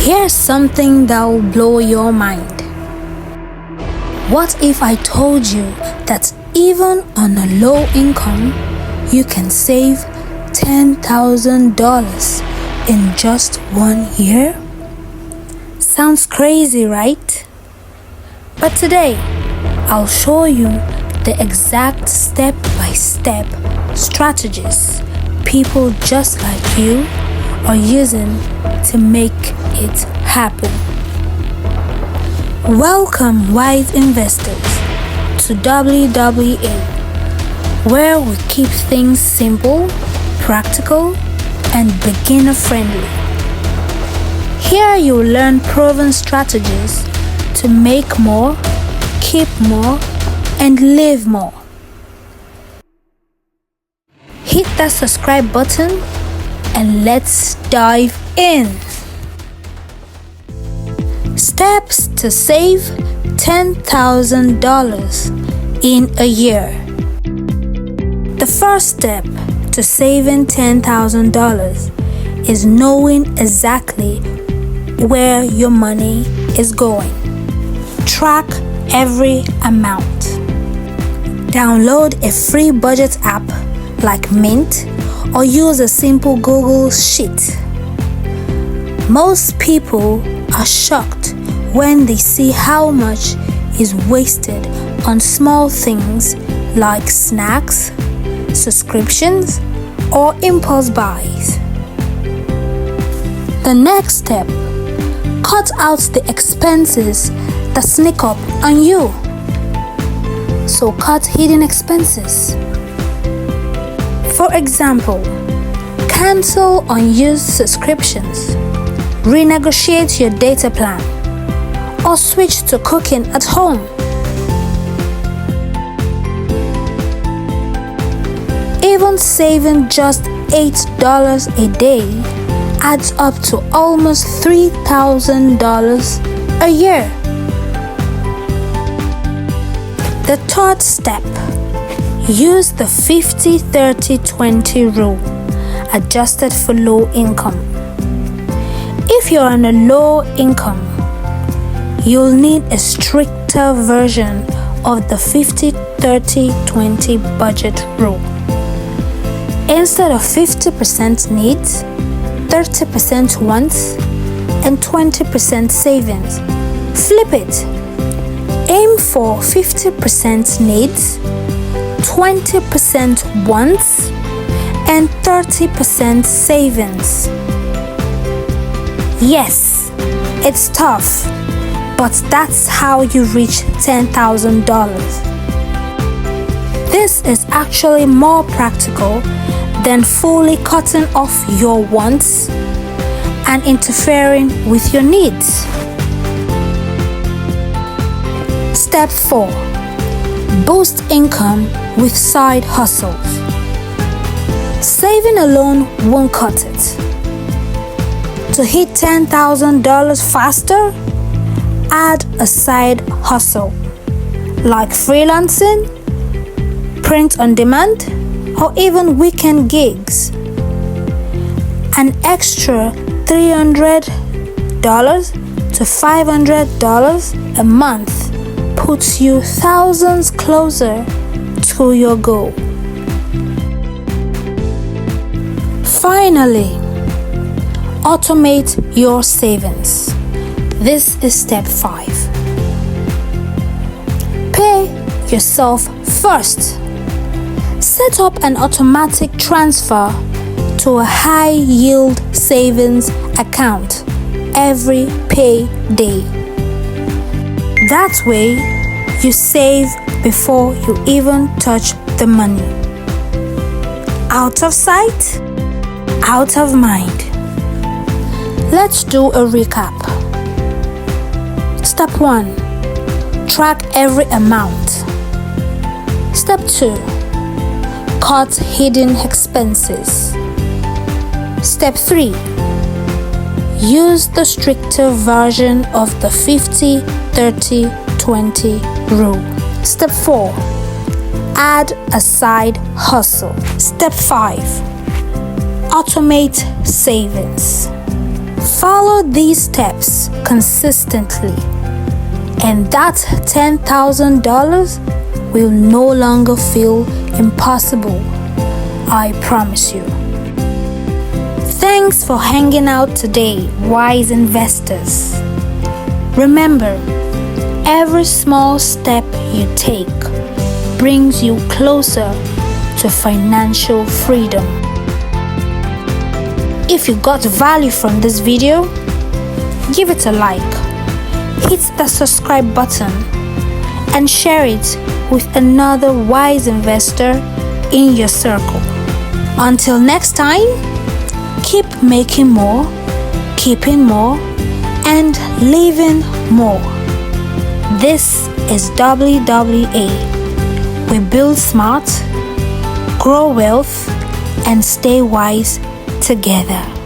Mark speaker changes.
Speaker 1: Here's something that will blow your mind. What if I told you that even on a low income, you can save $10,000 in just 1 year? Sounds crazy, right? But today, I'll show you the exact step-by-step strategies people just like you are using to make it happen. Welcome, wise investors, to WWA, where we keep things simple, practical, and beginner-friendly. Here you'll learn proven strategies to make more, keep more, and live more. Hit that subscribe button and let's dive in. Steps to save $10,000 in a year. The first step to saving $10,000 is knowing exactly where your money is going. Track every amount. Download a free budget app like Mint or use a simple Google Sheet. Most people are shocked when they see how much is wasted on small things like snacks, subscriptions, or impulse buys. The next step, cut out the expenses that sneak up on you. So cut hidden expenses. For example, cancel unused subscriptions, renegotiate your data plan, or switch to cooking at home. Even saving just $8 a day adds up to almost $3,000 a year. The third step, use the 50-30-20 rule, adjusted for low income. If you're on a low income, you'll need a stricter version of the 50-30-20 budget rule. Instead of 50% needs, 30% wants, and 20% savings, flip it. Aim for 50% needs, 20% wants, and 30% savings. Yes, it's tough, but that's how you reach $10,000. This is actually more practical than fully cutting off your wants and interfering with your needs. Step 4. Boost income with side hustles. Saving alone won't cut it. To hit $10,000 faster, add a side hustle like freelancing, print on demand, or even weekend gigs. An extra $300 to $500 a month puts you thousands closer to your goal. Finally, automate your savings. This is step 5. Pay yourself first. Set up an automatic transfer to a high-yield savings account every payday. That way, you save before you even touch the money. Out of sight, out of mind. Let's do a recap. Step 1. Track every amount. Step 2. Cut hidden expenses. Step 3. Use the stricter version of the 50-30-20 rule. Step 4. Add a side hustle. Step 5. Automate savings. Follow these steps consistently, and that $10,000 will no longer feel impossible. I promise you. Thanks for hanging out today, wise investors. Remember, every small step you take brings you closer to financial freedom. If you got value from this video, give it a like, hit the subscribe button, and share it with another wise investor in your circle. Until next time, keep making more, keeping more, and living more. This is WWA. We build smart, grow wealth, and stay wise together.